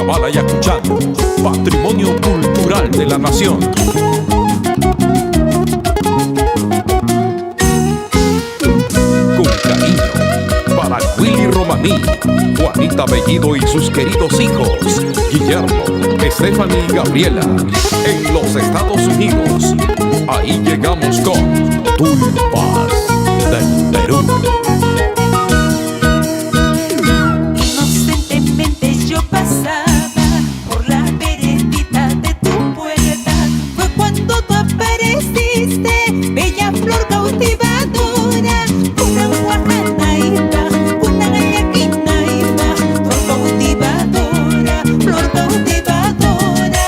Carnaval Ayacuchano, patrimonio cultural de la nación. Con cariño para Willy Romaní, Juanita Bellido y sus queridos hijos, Guillermo, Stephanie y Gabriela, en los Estados Unidos. Ahí llegamos con Tullpas del Perú. Inocentemente yo pasaba por la veredita de tu puerta. Fue cuando tú apareciste, bella flor cautivadora, una guajanaíta, una gallaquinaíta, flor cautivadora, flor cautivadora.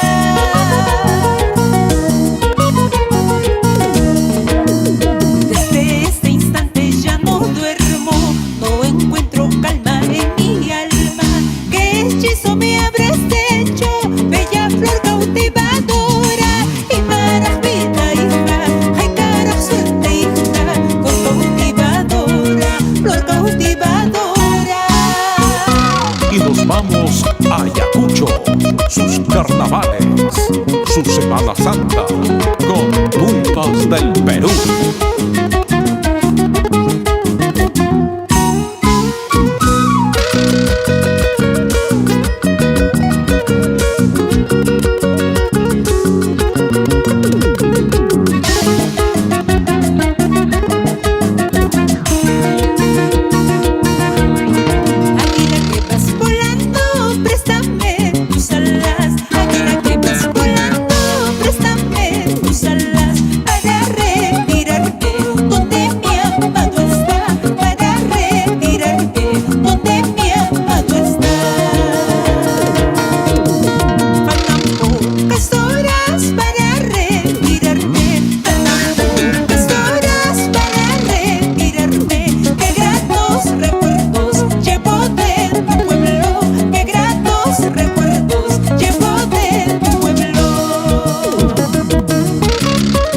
Desde este instante ya no duermo, no encuentro calma en mi alma. ¿Qué hechizo me habrás hecho, bella flor cautivadora? Y maravilla, hija, ay cara suerte, hija, flor cautivadora, flor cautivadora. Y nos vamos a Ayacucho, sus carnavales, su Semana Santa, con Tullpas del Perú. Águila que vas volando, préstame tus alas. Águila que vas volando, préstame tus alas. Para retirarte donde mi amado está, para retirarte donde mi amado está. Faltan pocas horas para retirarme, faltan pocas horas para retirarme. Qué gratos recuerdos llevo de tu pueblo, qué gratos recuerdos llevo de tu pueblo.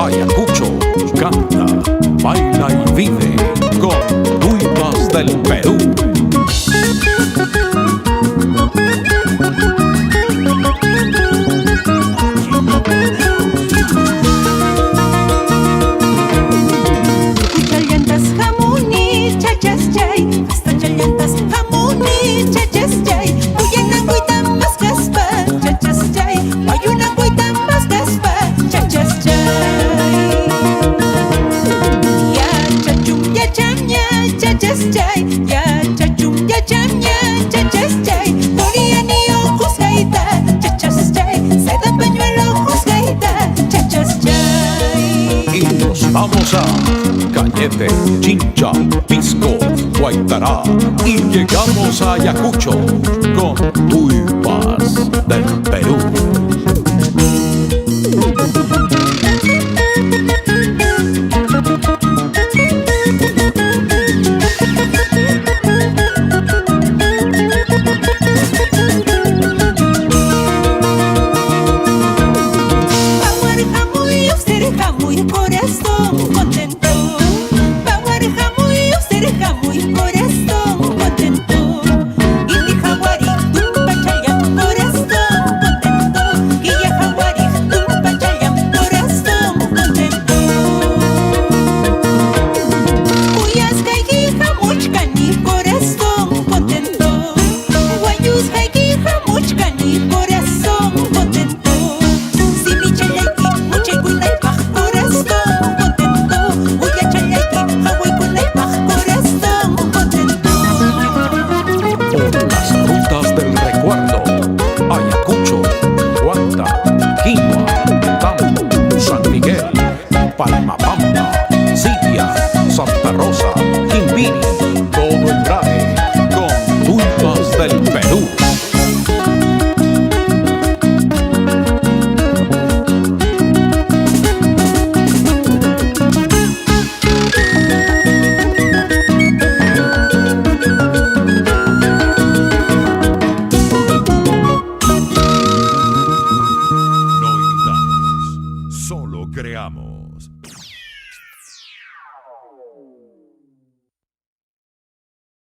Ayacucho canta, baila y vive con Tullpas del Perú. Challantas jamuni, chachas chay, hasta challantas jamuni, chachas chay. Uyana cuita más caspa, chachas chay. Ayuna cuita más caspa, chachas chay. Ya chachum ya chamña, chachas chay. Ya chachum ya chamña, chachas chay. Doriani ojos gaita, chachas chay. Seda pañuelo ojos gaita, chachas chay. Y nos vamos a Cañete, Chincha, Pisco, Guaitará. Y llegamos a Ayacucho con